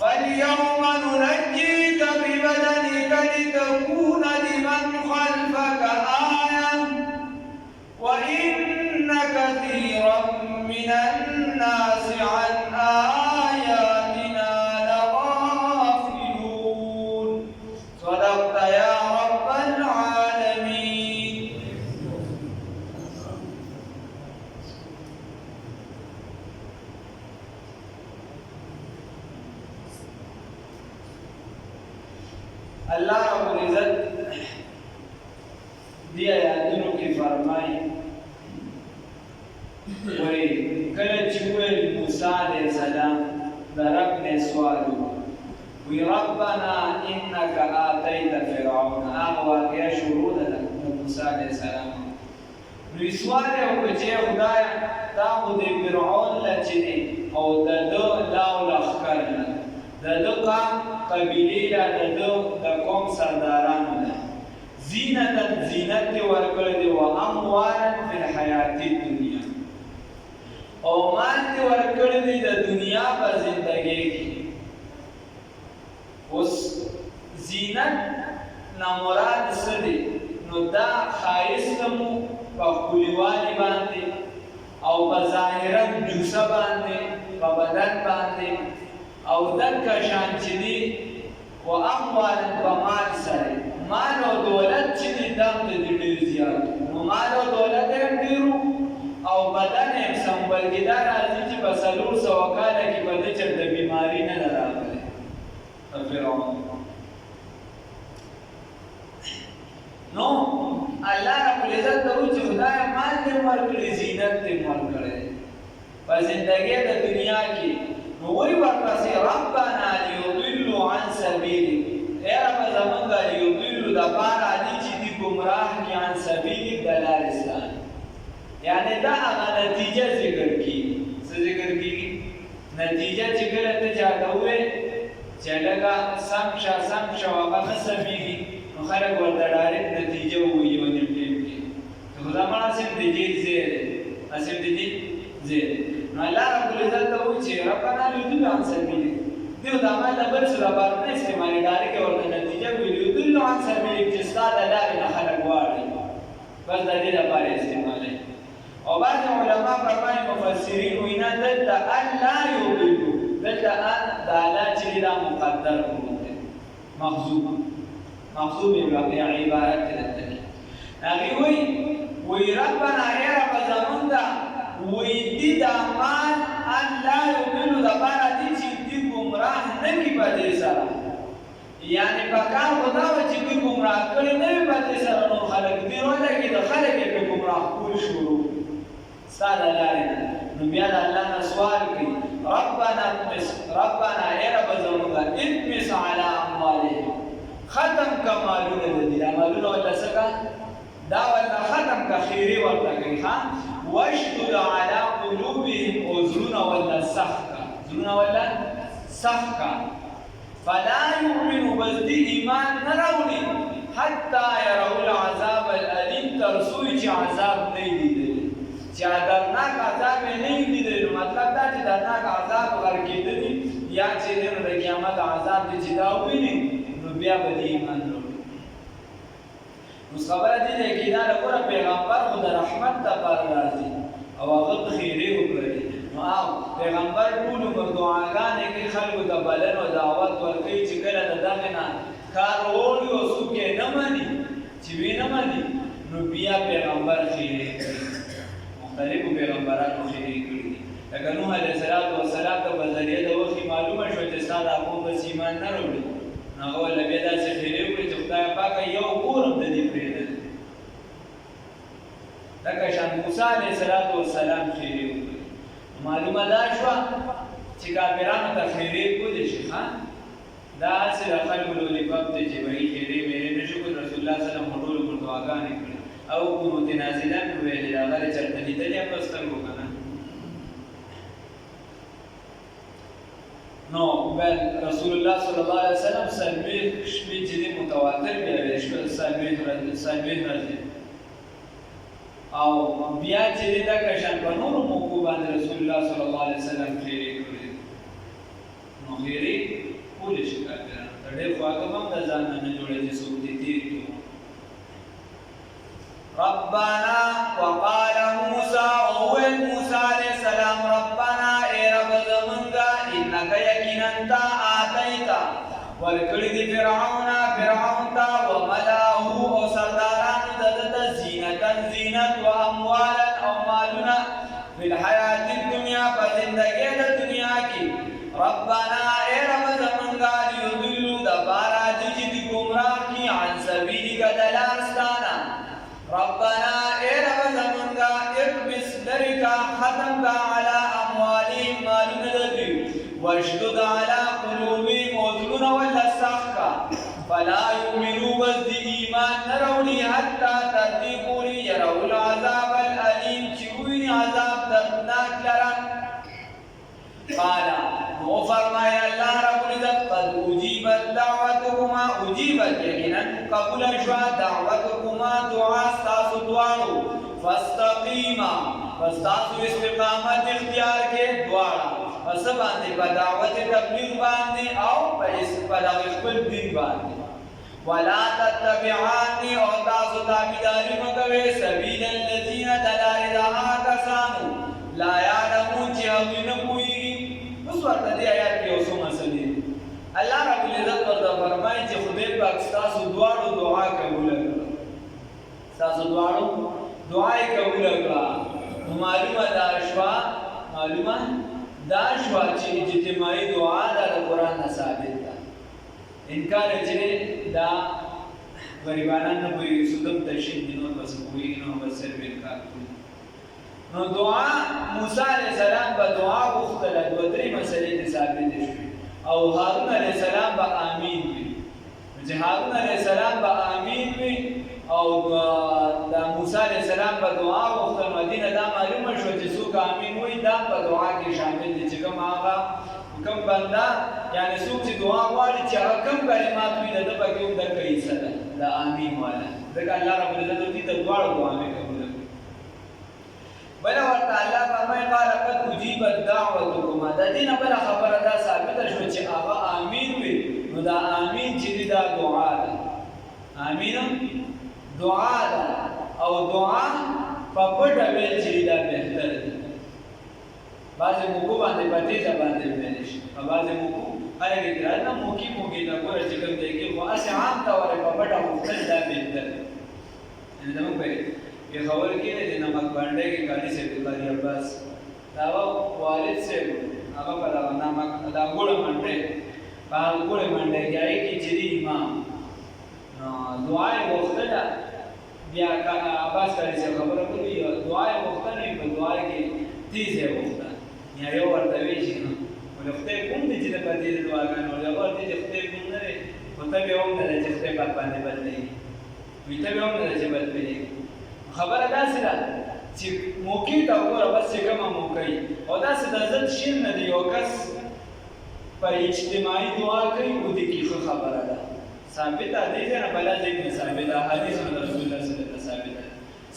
فاليوم ننجيك ببدنك لتكون لمن خلفك آية وإن كثيرا من الناس عن آياتنا لغافلون. صدقت يا رب العالمين. اللہ رب العزت دی آیاتونو کی فرمائی وی کله چې ویل موسی علیہ السلام د رب نه سوال وی ربنا انك آتيت فرعون هغه واقعه شروع ده د موسی علیہ السلام نو سوال یې وکړ چې خدای تا مو د فرعون لچنی او د لاو لخر نه د قوم قبیله د قوم سردارانو نه زینت ورکړل دي او اموال فی الحیات الدنیا او مال دې ورکړل دي د دنیا په زندګۍ کې. اوس زینت نه مراد څه دی؟ نو دا ښایست مو په ښکلیوالي باندې او په ظاهرا جوسه باندې په بدن باندې او دکه شان چې دي و اموال په مال سره مال او دولت چې دي دام د ډېر زیات نو مال او دولت هم ډېرو او بدن هم سمبلګیدار راځي چې په 400 کاله کې به د چرته بیماری نه راغلی فرعون. نو الله رب العزت ته وایي چې خدای مال دې ورکړي زینت دې ورکړي په زندګۍ د دنیا کې نو وی ورپسې ربنا لیضلوا عن سبیلک ای رب زمونږ لیضلوا دپاره دي چې دي ګمراه کړي عن سبیلک د لارې اسلام یعنی دا هغه نتیجه ذکر کیږي. څه ذکر کیږي؟ نتیجه چې کله ته چاته ووایې چې لږه سم شه هغه نه سمیږي نو خلک ورته ډایرکټ نتیجه ووایي یو نیم ټیم کې خو زما نصیب د دې ځای دی نصیب د دې ځای دی. نو الله رب العزت ته وایي چې ربنا لیضلوا عن سبیلک دیو د عمل د بل څه لپاره نه استعمالي ډایرکټ ورته نتیجه وایي لیضلوا عن سبیلک چې ستا د لارې نه خلک واړي بس د دې لپاره استعمالوي. او بعض علما فرمایي مفسرین وایي نه دلته ان لا یضلوا دلته ان د الله چې دا مقدر دی محذوب عبارت دلته هغه وایي ربنا یا رب زمونږ وی دي د مال الله یضلوا دپاره دي چې دي ګمراه نه کړي په دې سره یعنی پکار خو دا وه چې دوی ګمراه کړي نه وي په دې سره نور خلک دې ولګي د خلک یې پرې ګمراه کول شروع ستا د لارې نه نو بیا د الله نه سوال کوي ربنا ای رب زمونږ اطمس علی اموالهم ختم که مالونه د دي دا مالونه ورته څه که دا ورته ختم که خیرې ورته کوي ښه واشدد على قلوبهم زړونه ولا سخت کا فلا يؤمنوا بس دي ایمان نه راوړي حتی يروا العذاب الالم تر څو چې عذاب نه لیدلی چې دردناک عذاب یې نه لیدلی مطلب دا چې دردناک عذاب ورکېدلي یا چې د قیامت عذاب دی چې دا وویني نو بیا به دې ایمان راوړي. نو خبره دې ده کې دا لپاره پیغمبر خو د رحمت دپاره راځي او هغه خیرې وکړلې نو پیغمبر ټول عمر دعاګانې کوي خلکو ته بلنه او دعوت ورکوي چې کله د دغې نه کار ووړي او څوک یې نه مني چې وی نه مني نو بیا پیغمبر خیرې کوي مختلفو پیغمبرانو خیرې کړي دي لکه نوح علیه السلام ته په ذریعه د وحي معلومه شوه چې ستا دا قوم بس ایمان نه راوړي نو هغه ورله بیا داسې خیرې وکړي چې خدای پاکه یو کور هم د دې پرېږدلی لکه شان موسی علیه السلام خیرې وکړي معلومه دا شوه چې کافرانو ته خیرې کولې شي ښه دا هسې د خلکو لولیپاپ دی چې وایي خیرې میرې نه شو کړو رسول الله صلی الله علیه وسلم ټولو پر دعاګانې کړي او قنوت نازله مې ویلې هغه یې چېرته لیدلې په سترګو که نه نو رسول الله صلی الله علیه وسلم څلوېښت شپې چې دی متواتر بیا ویل شول څلوېښت ورځې او بیا چې دی دغه شان په نورو موقعو باندې رسول الله صلی الله علیه وسلم خیرې کړي نو خیرې پولی شي کافرانو ته ډېر خواږه هم د ځان نه جوړې چې څوک دې تېر کړي ربنا وقال موسى وویل موسی علیہ السلام ربنا اے رب زمونږه انک یقینا تا آتیتا ورکړي دي فرعون ته وملأه او سردارانو د ده زینت و اموالا او مالونه فی الحیات الدنیا په زندګۍ د دنیا کې ربنا اے رب زمونږه لیضلوا دپاره چې دي ګمراه کړي عن سبیلک د لارستانه ربنا اے رب زمونږه اطمس لرې کا ختم کا علی اموالهم مالونه د دوی واشدد علی قلوبهم او زړونه ورله سخت کا فلا یؤمنوا بس د ایمان نه راوړي حتی تر دې پورې یروا العذاب الالیم چې وویني عذاب دردناک لره قال نو فرمایه الله رب العزت قد اجیبت دعوتکما اجیبت یقینا قبول شوه دعوتکما دعا ستاسو دواړو فاستقیما پس تاسو استقامت اختیار کې دواړه پس باندې په دعوت تبلیغ باندې او په دغه خپل دین باندې ولا تتبعانی او تاسو تابعداري مه کوئ سبیل الذین د لارې د هغه کسانو لا یعلمون چې هغوی نه پوهېږي اوس ورته دې آیات کې یو څو مسلې الله رب العزت ورته فرمایي چې خدای پاک ستاسو دواړو دعا قبوله کړه ستاسو دواړو دعا یې قبوله کړه نو معلومه دا شوه چې اجتماعي دعا دا د قرآن نه ثابت ده انکار چې دا غریبانان نه پوهېږي سودم تشین دي نور بس پوهېږي نو بس صرف انکار کوي نو دعا موسی علیہ السلام به دعا غوښتله دوه درې مسلې دې ثابتې شوې او هارون علیہ السلام به آمین وي چې هارون علیہ السلام به آمین وي او د موسی علیہ السلام به دعا غوښتل مدینه دا معلومه شوه چې څوک آمین وایي دا په دعا کې شامل دي چې کوم بنده یعنې څوک چې دعا غواړي چې هغه کوم کلمات وي د ده پکې هم دقه حصه ده د آمین والا ځکه الله رب العزت دې ته دواړو دعاوې قبوله کړي بله ورته الله فرمایي قال قد اجیبت دعوتکما د دې نه بله خبره دا ثابته شوه چې هغه آمین وي نو دا آمین چې دی دا دعا ده آمین دعا ده او دعا په پټه ویل چې دا بهتر دی بعضې موقعو باندې په تیزه باندې ویلی شي په بعضې موقعو خلک اعتراض نه موقع ته ګوره چې کوم ځای کې خو هسې عام طوره په پټه غوښتل دا بهتر دی یعنې زموږ په پېښور کې دی د نمک بانډۍ کې قاضي صاحب قاضي عباس د هغه والد صاحب هغه په دغه نمک دا ګوړه منډۍ په هغه ګوړې منډۍ کې هغې کې چې دی امام نو دعا یې غوښتله بیا عباس قاضي صاحب خبره کوي دعا یې غوښتنه په دعا کې تیز یې غوښته یا یو ورته وایي چې نو ولې خدای کوم دی چې د په تیزې دعاګانې ولې هغه ورته چې خدای کوم نه دی خو ته بیا هم نه دی چې خدای پاک باندې بدلېږي وایي ته بیا هم نه دی چې بدلېږي خبره داسې ده چې موقع ته وګوره بس چې کومه موقع وي او داسې د ضد شین نه دی یو کس په اجتماعي دعا کوي او دې کې ښه خبره ده ثابته دی ځای نه بله ځای کې ثابته حدیث د رسول الله صلی الله علیه وسلم ثابته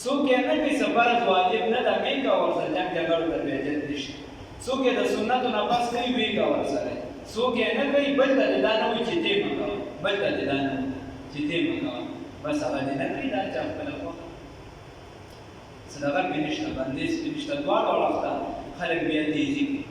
څوک یې نه کوي څه فرض واجب نه ده مې کوه ورسره جنګ جګړو ته بېجت نه شي څوک یې د سنتو نه بس کوي ویې کوه ورسره څوک یې نه کوي بل ته دې دا نه وایي چې دې مه کوه بل ته دې دا نه وایي چې دې مه کوه بس هغه دې نه کوي دا چا خپله خوښه صدقه پې نشته بندیز پې نشته دواړو اړخته خلک بیا تیزي کوي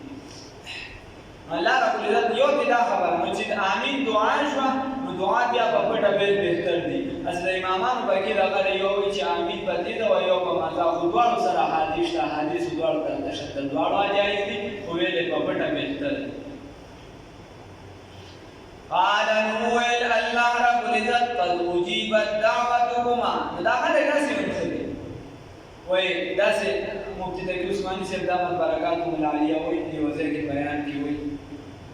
الله رب العزت یو دې دا خبره نو چې آمین دعا شوه نو دعا بیا په پټه ویل بهتر دي اصل امامانو پکې دغه یو وایي چې آمین په دې ده او یو په مزه خو دواړو سره حدیث شته حدیثو دواړو ته تشدد دواړو جایز دي خو ویل یې په پټه بهتر دي قال نو ویل الله رب العزت قد اجیبت دعوتکما نو دا خلک داسې وایي وای داسې مفتی تقی عثماني صاحب دامت برکاتهم العالیه وایي یو ځای کې بیان کې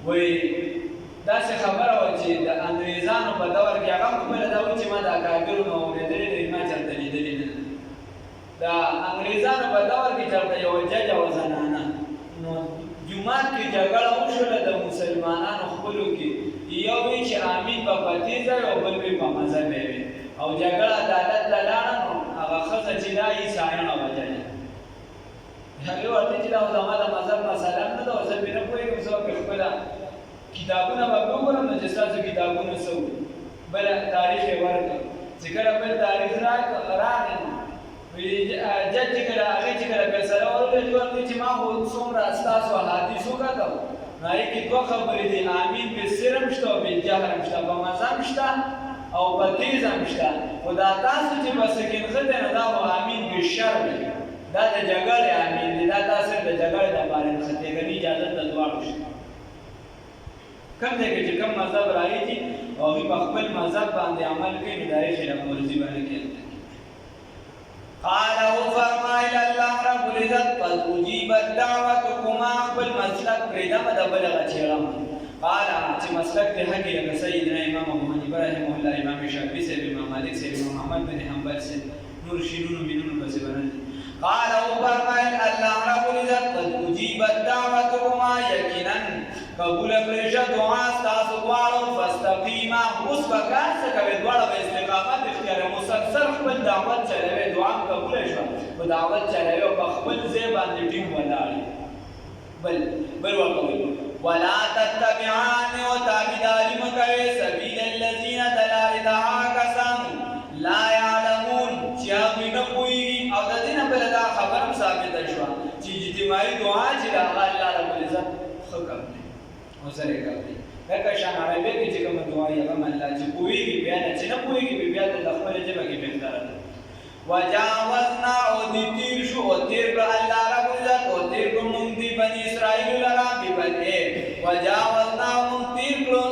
وایي داسې خبره وه چې د انګریزانو په دور کې هغه هم خپله دا وایي چې ما د اکابرو نه اورېدلې دی ما چېرته لیدلې نه د انګریزانو په دور کې چېرته یوه ججه وه زنانه نو جومات کې جګړه وشوله د مسلمانانو خپلو کې یو وایي چې امین به په تیزه وي او بل وایي په مزه به وي او جګړه عدالت ته لاړه نو هغه ښځه چې دا عیسایانه وه ججه هغې ورته چې دا زما د مذهب مسله نه ده او زه پرې نه پوهېږم زه پرې خپله کتابونه به وګورم نو چې ستاسو کتابونه څه وو بل تاریخ یې ورکړ چې کله بل تاریخ راغی جج چې کله هغې چې کله فیصله وکړه ورته چې ما خو څومره ستاسو احادیث وکتل نو هغې کې دوه خبرې دي امین بالسر هم شته او بالجهر هم شته په مزه هم شته او په تیز هم شته خو دا تاسو چې په سکنځه دی نو دا خو امین بالشر دی دا د جګړې امین دی دا تاسو د جګړې دپاره نښتېږني اجازت د دواړو شته کوم ځای کې چې کوم مذهب راایي او هغوی په خپل مذهب باندې عمل کوي نو د هغې خلاف ورزي باندې کېږي قال وفرمایل الله رب العزت قد اجیبت دعوتکما خپل مسلک پرېږدم د بل هغه چېړم قال چې مسلک د حق لکه سیدنا امام ابو حنیفه رحمه الله امام شافعي صاحب امام مالک صاحب امام محمد بن حنبل صاحب نور شینونو مینونو پسې باندې قال وفرمایل الله رب العزت قد اجیبت دعوتکما یقینا قبول کړې شوه دعا ستاسو دواړو فاستقیما اوس به کار څه کوې دواړه به استقامت اختیاروي مسلسل خپل دعوت چلوي دعا هم قبوله شوه خو دعوت چلوي او په خپل ځای باندې ټینګ ولاړ بل ورته وایي ولا تتبعان او تابعداري مه کوئ سبیل الذین د لارې د هغه کسانو لا یعلمون چې هغوی نه پوهېږي او د دې نه بله دا خبره هم ثابته شوه چې اجتماعي دعا چې د هغه الله ربالعزت ښه کم دی او سره یې کم دی لکه شان عربۍ کې چې کومه دعا یې هغه هم الله چې پوهېږي بیا نه چې نه پوهېږي بیا د خپلې ژبه کې بهتره ده وجاوزنا او دی تیر شو او تیر کړه الله ربالعزت او تیر کړو موږ دی بني اسرائیلو لره ببدء وجاوزنا موږ تیر کړو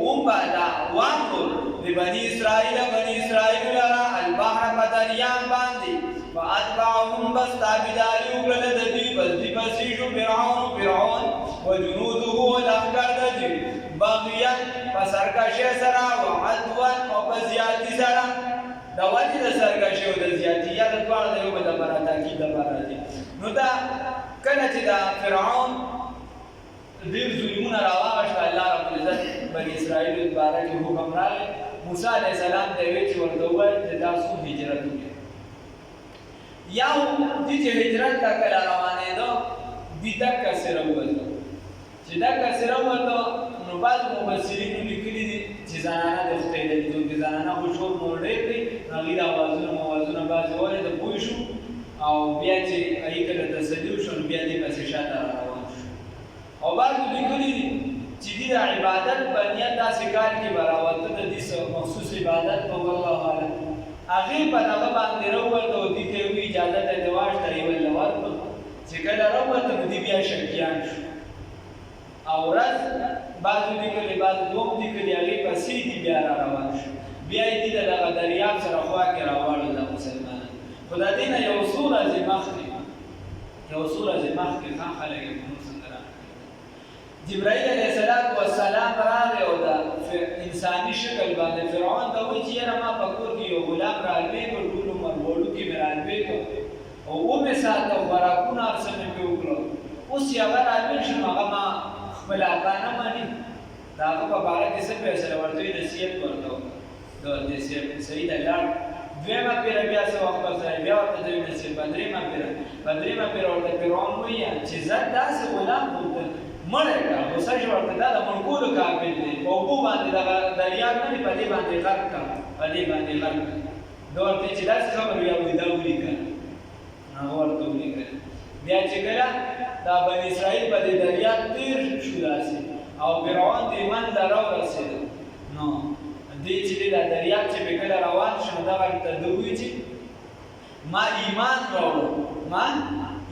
وبادا وانظر بني اسرائیل لرا البحر په دریاب باندې فاتبعهم بس تابعداري وکړله د دوی بس دوی پسې شو فرعون وجنوده لښکر د دوی بغیا په سرکشۍ سره وعدوا او په زیاتي سره د وجې د سرکشۍ او د زیاتي یا د دواړو د یو بل لپاره تاکید لپاره دي نو دا کله چې د فرعون ډېر ظلمونه راواغېشته الله ربالعزت بني اسرائیلو باره کې حکم راغی موسی علیه السلام ته یې چې ورته وویل چې تاسو هجرت وکړئ یو دې چې هجرت ته کله روانېده دې دقسې راووته چې دقسې راووته نو بعض مفسرینو لیکلي دي چې زنانه د ښکېدلې دي چې زنانه خو شور مور ډېر کړي نو هغوی د موازونه بعضې واورېده پوه شو او بیا چې هغوی کله تسلي وشو نو بیا دې پسې شاته را روان شو او بعضو لیکلي دي چې دې د عبادت په نیت داسې کار کې به راوته د دې مخصوص عبادت په والله اعلم هغې په دغه باندې راووته او دې ته یې ووایي اجازه ته دې واخله یې ولله ورکړه چې کله راووته نو دې بیا شکیان شو او ورځ بعضو لیکلي بعضو دوم لیکلي هغې پسې دې بیا را روان شو بیا یې دې د دغه دریاب سره خوا کې راواړل د مسلمانان خو د دې نه یو څو ورځې مخکې ښه خلک یې جبرائیل علیه السلام راغی او د انساني شکل باندې فرعون ته وایي چې یاره ما په کور کې یو غلام رالوی کړ ټول عمر وړوکي مې رالوی کړ او ومې ساته خوراکونه هر څه مې پرې وکړل اوس چې هغه رالوی شو نو هغه ما خپل اکا نه مني د هغه په باره کې څه فیصله ورته وایي نصیحت ورته وکړه د صحیح ده لاړ دویمه پیره بیا څه وخت پس بیا ورته دوی نصیحت په دریمه پیره ورته فرعون وایي چې زه داسې غلام مړی کړه غوسه شو ورته دا د مړکولو قابل دی په اوبو باندې دغه دریاب نه دی په دې باندې غرق کړه ده ورته چې داسې خبر بیا وایي دا ولیکه هغه ورته ولیکل بیا چې کله دا بني اسرائیل په دې دریاب تیر شو داسې او فرعون دې منځ ته راورسېده نو دې چې دا دریاب چې به کله روان شو نو دغه ته ده ووایي چې ما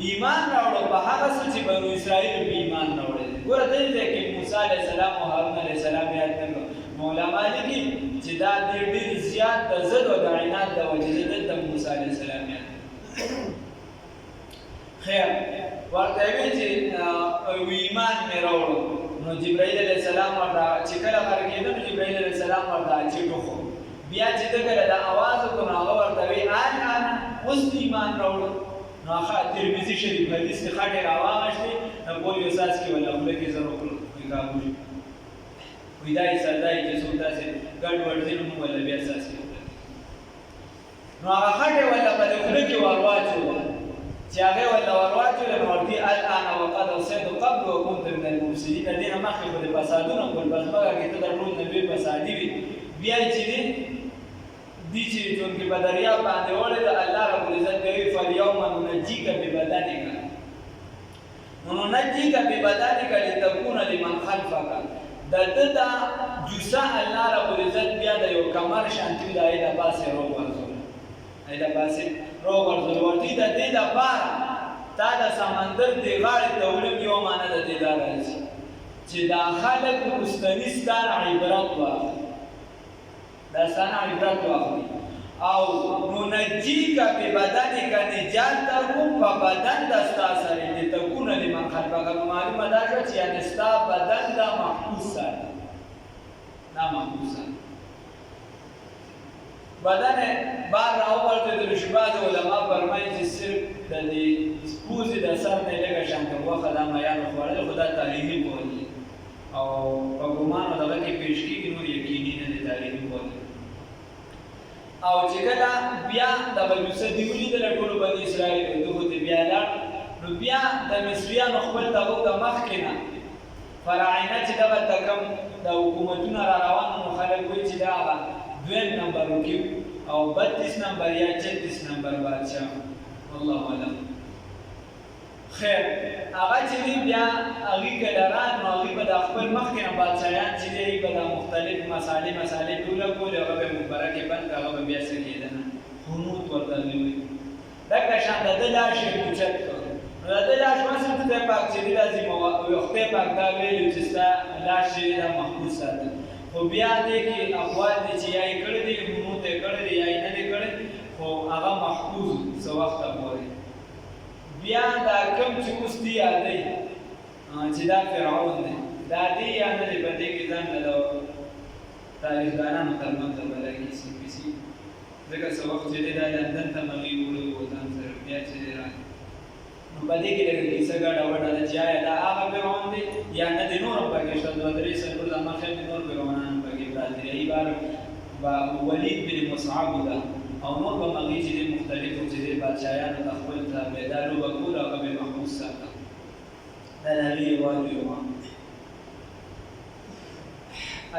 ایمان راوړو په هغه څه چې بنو اسرائیل په ایمان راوړی دی ګوره دې ځای کې موسی علیه السلام او هارون علیه السلام یاد کړو نو علما لیکي چې دا ډېر زیات د ضد او د عناد د وجې ده دلته موسی علیه السلام یاد خیر ورته وایي چې ایمان مې راوړو نو جبرائیل علیه السلام ورته چې کله غرقېده نو جبرائیل علیه السلام ورته چیټ وخو بیا چې ده کله د اواز وکړو نو هغه ورته وایي انا اوس ایمان راوړو نو هغه ترمذي شریف حدیث کې خاطر راواغشتي نو پولیو ساس کې ولا خپل کې ضرور کوي کابو وي دای سردای چې څو تاسو ګډ ورځي نو ولا بیا ساس کې نو هغه خاطر ولا په خپل کې ورواچو چې هغه ولا ورواچو نو ورته الان وقد صيد قبل وكنت من المفسدين دینه مخکې په فسادونو کول بس مګر کې ته د ټول نبی فسادي وي بیا چې دي چې ټول کې بدریا باندې وړي د الله رب العزت کوي فاليوم ننجيك ببدنك ننجيك ببدنك لتكون لمن خلفك د دا جوسا الله رب العزت بیا د یو کمر شانتی د ایدا پاسه رو ورزول ایدا پاسه رو ورزول ورته د دې د بار تا د سمندر دی غاړې ته ولم یو معنی د دې دا راځي چې دا خلک مستنستان عبرت واخلي دا سنا عبرت واخلي او ننجيك ببدنك نجات ترکو په بدن دستا سره دې تكون لمن خلفك معلومه دا چې ان ستا بدن دا محفوظ سره دا محفوظ بدن بار راوړته د شباز علماء فرمایي چې صرف د دې سپوزي د سر نه لګه شانته وخت دا معیار خوړل خدا تعلیمي کوي او په ګمان دغه کې پیش کیږي نو یقیني نه تعلیمي کوي او چې کله بیا د بلوسه دیولي د ټولو بني اسرائیل دغه ته بیا لا نو بیا د مصریانو خپل دغه د مخکنه فراعنه چې دغه تکم د حکومتونو را روانو خلک وایي چې دا دویم نمبر وکي او 32 نمبر یا 36 نمبر بادشاہ والله اعلم خیر هغه چې بیا هغه کډران نو هغه په خپل مخکنه بادشاہان چې دی په مختلف مسالې ټول کول هغه به مبارکه بند هغه بیا سکیدنه خنوت ورته وي دا که شان د لاشه پوښت نو د لاشه مسله ته پاک چې لازم او وخت پاک دا ویل چې ستا لاشه د محفوظ ساتل خو بیا دې کې اقوال دي چې یې کړی دي خنوت یې کړی دی یا نه کړی خو هغه محفوظ څو وخت پورې بیا دا کوم چې اوس دی یادې چې دا فرعون دی دا دی یا نه دی په دې کې ځان له تاریخدانانو ترمنځ بلګي سي پی سي ځکه څو وخت چې دا لندن ته مغي وړو ځان سره بیا چې راځي نو په دې کې لږه کیسه ګډه وډه چې آیا دا هغه فرعون دی یا نه دی نور پکې شته دوه درې سره د مخه نور فرعونان پکې راځي ای بار ولید بن مصعب دا او نور په مغي چې مختلفو چې بادشاہانو د خپل تابعدارو وکول او به محفوظ ساته دا لري وایو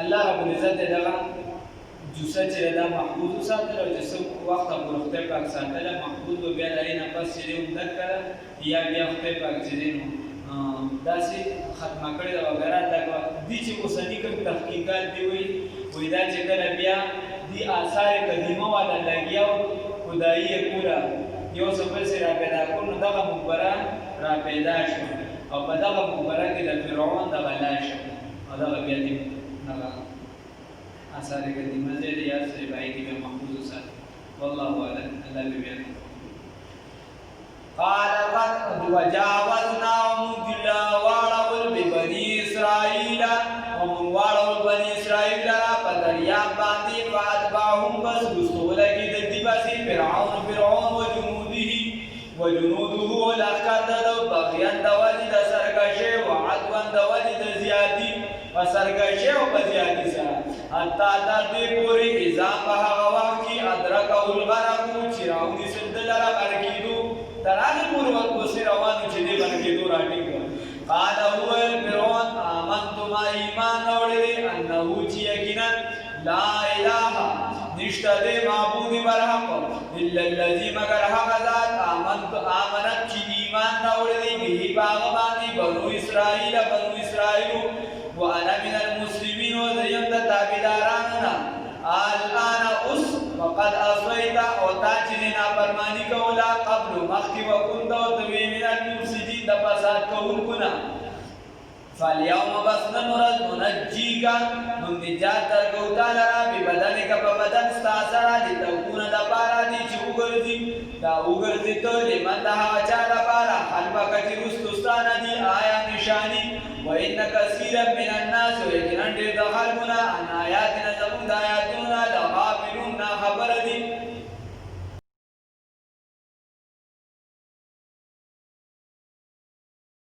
الله رب العزت دغه جوسه چې دا محفوظ ساتل او چې څو وخت په وخت پاک ساتل محفوظ و بیا لري نه پس چې مذکر یا بیا خپل پاک چې نو داسې ختمه کړی دا وغیرہ دا دي چې اوسنی کوم تحقیقات دی وي دا چې کله بیا دی آثار قدیمه والا لګیاو خدایي کولا یو څه بل سره پیدا کړو نو دغه مقبره را پیدا شو او په دغه مقبره کې د فرعون د غلاش او دغه بیا دی هغه آثار قدیمه دې یا څه بای کې محفوظ ساتي والله اعلم الله بیا قال قد وجاوزنا ومجلا وارول ببني اسرائيل ومن وارول بني اسرائيل فدريا باندې فاتبعهم بس رسولکی د دې باسي فرعون وجنوده لقد بغيان د وجه د سرکشه او عدوا د وجه د زیاتی او سرکشه او زیاتی سره حتی د دې پوری اذا په هغه وخت کې ادرکه الغرق چې راوږي سدلره برکیدو ترانه پور ورکو روانو چې دې باندې دور اټینګ قال هو فرعون آمنت ما ایمان اورې انه چې یقینا لا اله نشته دې معبود برحق الا الذي مگر هغه ذات آمنت چې ایمان اورې به باغ باندې بنو اسرائیل وانا من المسلمين وزیم د تابعدارانو الان اوس وقد اصيت او تاجني نافرمانی کولا قبل مخکې وكنت وتوي من المفسدين د فساد کوونکو فاليوم بس نرد ننجيك من نجات درکو تعالی ببدنک ببدن استاسرا لتكون دپارا دی چې وګرځي دا وګرځي ته لمن دا چا دپارا حلبک چې رستستانه دی آیا نشانی وان كثيرا من الناس ويكن ډېر د خلکونه ان آیاتنا زموږ د آیاتونه لغافلون خبر دي